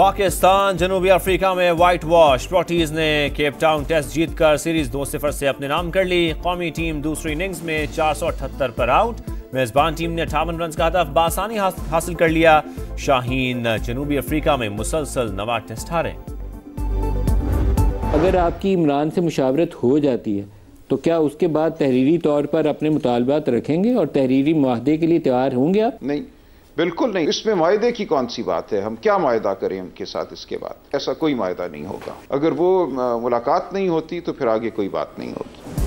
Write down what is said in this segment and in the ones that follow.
पाकिस्तान जनूबी अफ्रीका में white wash. Proteases ने केप टाउन टेस्ट जीतकर सीरीज 2-0 से अपने नाम कर ली। कौमी टीम दूसरी इनिंग्स में 478 पर आउट। मेजबान टीम ने 58 रन का हदफ बासानी हासिल कर लिया। शाहीन जनूबी अफ्रीका में मुसलसल 9 टेस्ट हारे। अगर आपकी इमरान से मुशावरत हो जाती है तो क्या उसके बाद तहरीरी तौर पर अपने मुतालबात रखेंगे और तहरीरी मुआहदे के लिए तैयार होंगे आप? नहीं, बिल्कुल नहीं। इसमें मायदे की कौन सी बात है? हम क्या मायदा करें उनके साथ? इसके बाद ऐसा कोई मायदा नहीं होगा। अगर वो मुलाकात नहीं होती तो फिर आगे कोई बात नहीं होगी।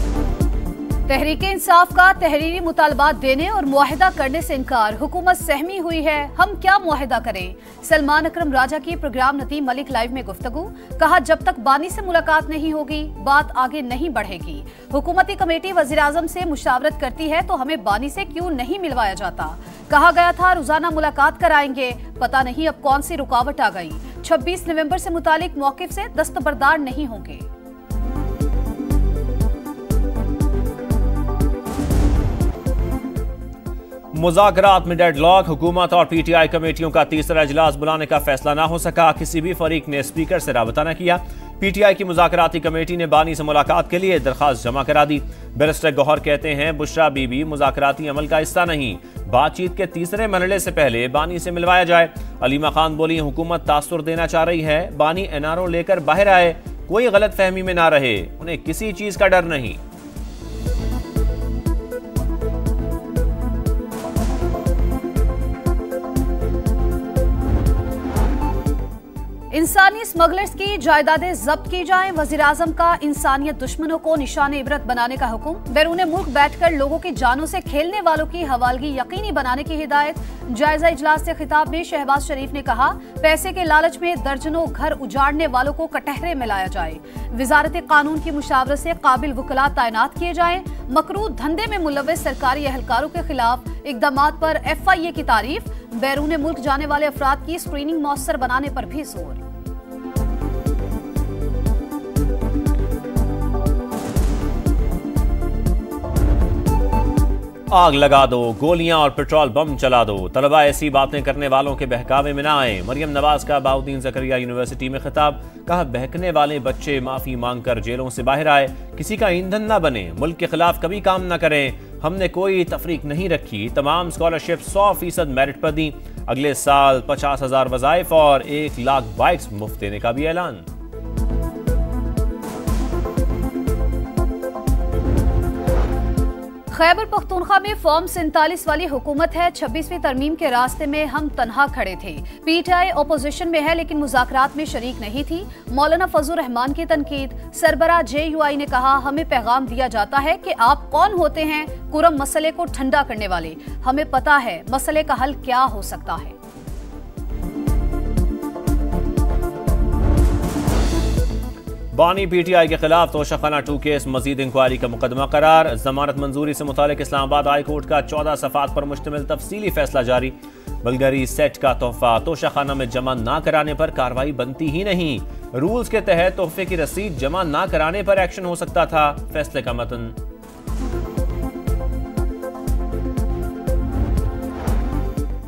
तहरीके इंसाफ का तहरीरी मुतालबात देने और मुआहिदा करने से इनकार। हुकूमत सहमी हुई है, हम क्या मुआहिदा करें? सलमान अकरम राजा की प्रोग्राम नती मलिक लाइव में गुफ्तगू। कहा जब तक बानी से मुलाकात नहीं होगी बात आगे नहीं बढ़ेगी। हुकूमती कमेटी वजीर आजम से मुशावरत करती है तो हमें बानी से क्यों नहीं मिलवाया जाता? कहा गया था रोजाना मुलाकात कराएंगे, पता नहीं अब कौन सी रुकावट आ गई। 26 नवंबर से मुतालिक मौकिफ से दस्तबरदार नहीं होंगे। मुज़ाकरात में डेडलॉक। हुकूमत और पीटीआई कमेटियों का तीसरा इजलास बुलाने का फैसला ना हो सका। किसी भी फरीक ने स्पीकर से राबता न किया। पीटीआई की मुज़ाकराती कमेटी ने बानी से मुलाकात के लिए दरखास्त जमा करा दी। बैरिस्टर गौहर कहते हैं बुशरा बीबी मुज़ाकराती अमल का हिस्सा नहीं। बातचीत के तीसरे मरहले से पहले बानी से मिलवाया जाए। अलीमा खान बोली हुकूमत तासुर देना चाह रही है, बानी एनआरओ लेकर बाहर आए, कोई गलत फहमी में ना रहे, उन्हें किसी चीज का डर नहीं। इंसानी स्मगलर्स की जायदादें जब्त की जाएं। वजीर आजम का इंसानियत दुश्मनों को निशान इबरत बनाने का हुक्म। बैरून मुल्क बैठकर लोगों की जानों से खेलने वालों की हवालगी यकीनी बनाने की हिदायत। जायजा इजलास से खिताब में शहबाज शरीफ ने कहा पैसे के लालच में दर्जनों घर उजाड़ने वालों को कटहरे में लाया जाए। वजारत कानून की मुशावरत से काबिल वकला तैनात किए जाएं। मकरूह धंधे में मुलव्वस सरकारी एहलकारों के खिलाफ इकदामात पर FIA की तारीफ। बैरून मुल्क जाने वाले अफराद की स्क्रीनिंग मौसर बनाने पर भी जोर। आग लगा दो, गोलियां और पेट्रोल बम चला दो, तलबा ऐसी बातें करने वालों के बहकावे में ना आए। मरियम नवाज का बहाउद्दीन ज़करिया यूनिवर्सिटी में खिताब। कहा बहकने वाले बच्चे माफी मांगकर जेलों से बाहर आए, किसी का ईंधन ना बने, मुल्क के खिलाफ कभी काम ना करें। हमने कोई तफरीक नहीं रखी, तमाम स्कॉलरशिप 100% मेरिट पर दी। अगले साल 50,000 वज़ाइफ और 1 लाख बाइक्स मुफ्त देने का भी ऐलान। खैबर पख्तूनख्वा में फॉर्म 47 वाली हुकूमत है। 26वीं तरमीम के रास्ते में हम तनहा खड़े थे। पीटीआई ओपोजिशन में है लेकिन मुज़ाकरात में शरीक नहीं थी। मौलाना फजलुर रहमान की तनकीद। सरबरा JUI ने कहा हमें पैगाम दिया जाता है कि आप कौन होते हैं कुरम मसले को ठंडा करने वाले। हमें पता है मसले का हल क्या हो सकता है। बानी PTI के खिलाफ तोशाखाना 2 केस मजीद इंक्वायरी का मुकदमा करार। जमानत मंजूरी से मुतालिक इस्लामाबाद हाई कोर्ट का 14 सफ़ात पर मुश्तमिल तफसीली फैसला जारी। बलगरी सेट का तोहफा तोशाखाना में जमा ना कराने पर कार्रवाई बनती ही नहीं। रूल्स के तहत तोहफे की रसीद जमा ना कराने पर एक्शन हो सकता था। फैसले का मतन।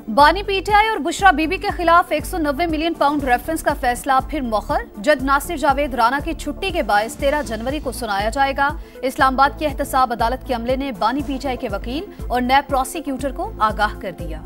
बानी PTI और बुशरा बीबी के खिलाफ 190 मिलियन पाउंड रेफरेंस का फैसला फिर मौखर। जज नासिर जावेद राना की छुट्टी के बायस 13 जनवरी को सुनाया जाएगा। इस्लामाबाद की एहतसाब अदालत के अमले ने बानी PTI के वकील और नैब प्रोसिक्यूटर को आगाह कर दिया।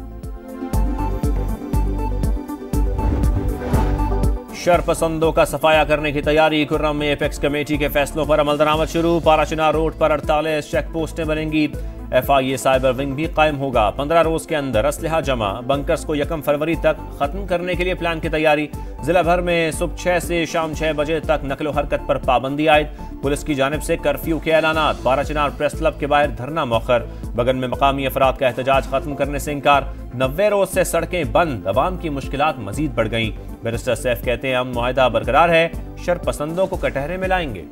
शरपसंदों का सफाया करने की तैयारी। खुर्रम में एपेक्स कमेटी के फैसलों पर अमल दरामद शुरू। पाराचीनार रोड पर 48 चेक पोस्टें बनेंगी। FIA साइबर विंग भी कायम होगा। 15 रोज के अंदर असलहा जमा। बंकर्स को 1 फरवरी तक खत्म करने के लिए प्लान की तैयारी। जिला भर में सुबह 6 से शाम 6 बजे तक नकलो हरकत पर पाबंदी आयद। पुलिस की जानिब से कर्फ्यू के ऐलानात। पाराचीनार प्रेस क्लब के बाहर धरना मौखर। बगन में मकामी अफराद का एहतजाज खत्म करने से इनकार। 90 रोज से सड़कें बंद, अवाम की मुश्किलात मजीद बढ़ गईं। बैरिस्टर सैफ कहते हैं अमन मुआहिदा बरकरार है, शरपसंदों को कटहरे में लाएंगे।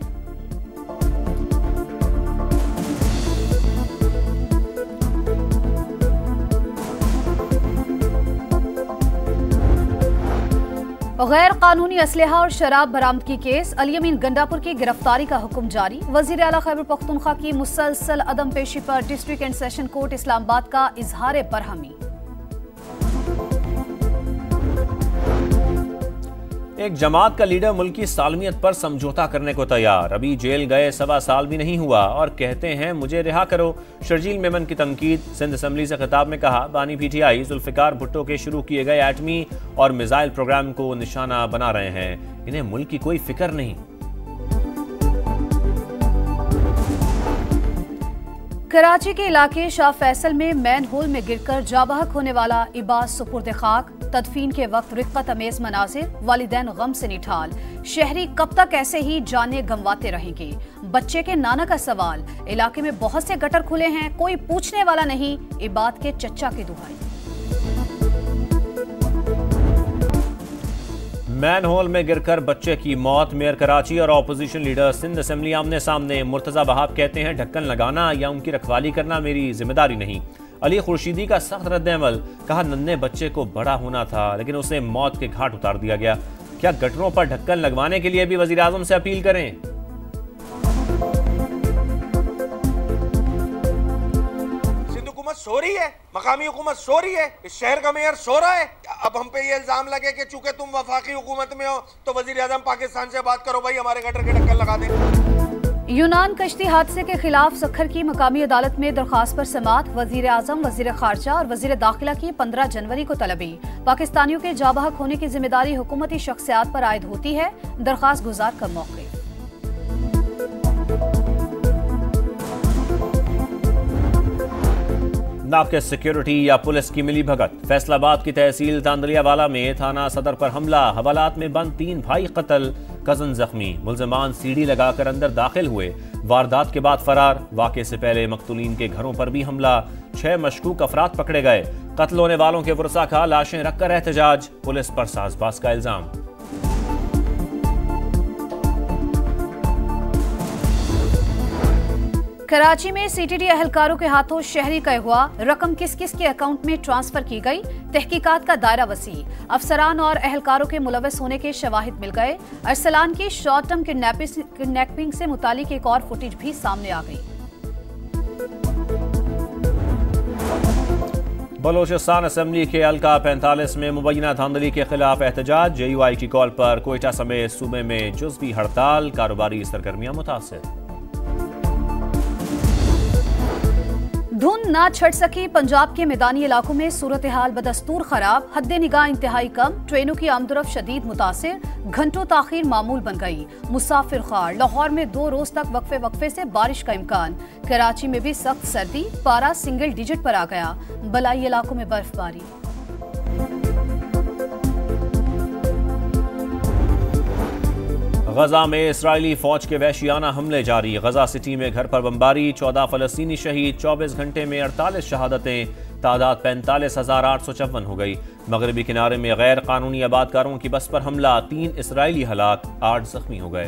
गैर कानूनी असलहा और शराब बरामदगी केस। अली अमीन गंडापुर की गिरफ्तारी का हुक्म जारी। वजीर आला खैबर पख्तूनख्वा की मुसलसल अदम पेशी पर district and session court Islamabad का इजहार बरहमी। एक जमात का लीडर मुल्क की सालमियत पर समझौता करने को तैयार। अभी जेल गए 1.25 साल भी नहीं हुआ और कहते हैं मुझे रिहा करो। शर्जील मेमन की तनकीद। सिंध असम्बली से खिताब में कहा, बानी PTI जुल्फिकार भुट्टो के शुरू किए गए एटमी और मिसाइल प्रोग्राम को निशाना बना रहे हैं। इन्हें मुल्क की कोई फिक्र नहीं। कराची के इलाके शाह फैसल में मैन होल में गिरकर जाबहक होने वाला इबास सुपुर्द खाक। तदफीन के वक्त रिक्कत अमेज मनाजिर, वालिदैन गम से निठाल। शहरी कब तक ऐसे ही जाने गंवाते रहेंगे? बच्चे के नाना का सवाल। इलाके में बहुत से गटर खुले हैं, कोई पूछने वाला नहीं। इबाद के चच्चा की दुहाई। मैन होल में गिरकर बच्चे की मौत। मेयर कराची और ऑपोजिशन लीडर सिंध असेंबली आमने सामने। मुर्तजा वहाब कहते हैं ढक्कन लगाना या उनकी रखवाली करना मेरी जिम्मेदारी नहीं। अली खुर्शीदी का सख्त रद्द-ए-अमल। कहा नन्हे बच्चे को बड़ा होना था लेकिन उसे मौत के घाट उतार दिया गया। क्या गटरों पर ढक्कन लगवाने के लिए भी वजीर आजम से अपील करें? सो रही है, मकामी हुकूमत सो रही है, इस शहर का मेयर सो रहा है। अब हम पे ये इल्जाम लगे कि चूंकि तुम वफाकी हुकूमत में हो तो वजीर आजम पाकिस्तान से बात करो, भाई हमारे गटर के ढक्कन लगा दें। यूनान कश्ती हादसे के खिलाफ सखर की मकामी अदालत में दरखास्त पर समाअत। वजीर आजम, वजीर खारजा और वजीर दाखिला की 15 जनवरी को तलबी। पाकिस्तानियों के जाबहक होने की जिम्मेदारी हुकूमती शख्सियात पर आयद होती है। दरखास्त गुजार का मौके। नाके सिक्योरिटी या पुलिस की मिली भगत। फैसलाबाद की तहसील तांदलियावाला में थाना सदर पर हमला। हवालात में बंद 3 भाई कत्ल, कजन जख्मी। मुल्जिमान सीढ़ी लगाकर अंदर दाखिल हुए। वारदात के बाद फरार। वाक़े से पहले मकतूलीन के घरों पर भी हमला। 6 मशकूक अफराद पकड़े गए। कत्ल होने वालों के वरसा का लाशें रखकर एहतजाज। पुलिस पर साजबाज का इल्जाम। कराची में CTD एहलकारों के हाथों शहरी का हुआ। रकम किस किस के अकाउंट में ट्रांसफर की गई? तहकीकात का दायरा वसी। अफसरान और एहलकारों के मुलव्वस होने के शवाहिद मिल गए। अरसलान की शॉर्ट टर्म किडनैपिंग से मुतालिक एक और फुटेज भी सामने आ गई। बलोचिस्तान असेंबली के हल्का 45 में मुबैना धांधली के खिलाफ एहतजाज। JUI की कॉल पर कोयटा समेत सूबे में जुज़वी हड़ताल। कारोबारी सरगर्मियां मुतासिर। धुंध ना छट सकी। पंजाब के मैदानी इलाकों में सूरत हाल बदस्तूर खराब। हद निगाह इंतहाई कम। ट्रेनों की आमदरफ शदीद मुतासिर। घंटों ताखीर मामूल बन गई। मुसाफिर खार। लाहौर में 2 रोज तक वक्फे से बारिश का इम्कान। कराची में भी सख्त सर्दी। पारा सिंगल डिजिट पर आ गया। बलाई इलाकों में बर्फबारी। गजा में इसराइली फौज के वहशियाना हमले जारी। गजा सिटी में घर पर बमबारी। 14 फलस्तीनी शहीद। 24 घंटे में 48 शहादतें। तादाद 45,854 हो गई। मगरबी किनारे में गैर कानूनी आबादकारों की बस पर हमला। 3 इसराइली हलाक, 8 जख्मी हो गए।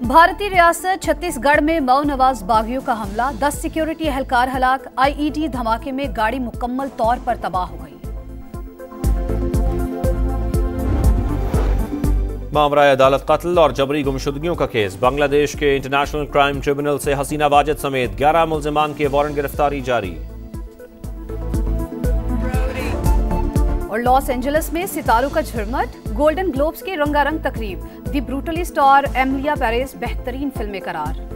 भारतीय रियासत छत्तीसगढ़ में मऊ नवाज बागियों का हमला। 10 सिक्योरिटी एहलकार हलाक। IED धमाके में गाड़ी मुकम्मल तौर पर तबाह हो गई। मामला अदालत कत्ल और जबरी गुमशुदगियों का केस। बांग्लादेश के इंटरनेशनल क्राइम ट्रिब्यूनल से हसीना वाजिद समेत 11 मुल्जिमान के वारंट गिरफ्तारी जारी। और लॉस एंजलिस में सितारों का झुरमट। गोल्डन ग्लोब्स की रंगारंग तकरीब। दी ब्रूटलिस्ट और एमिलिया पेरेस बेहतरीन फिल्में करार।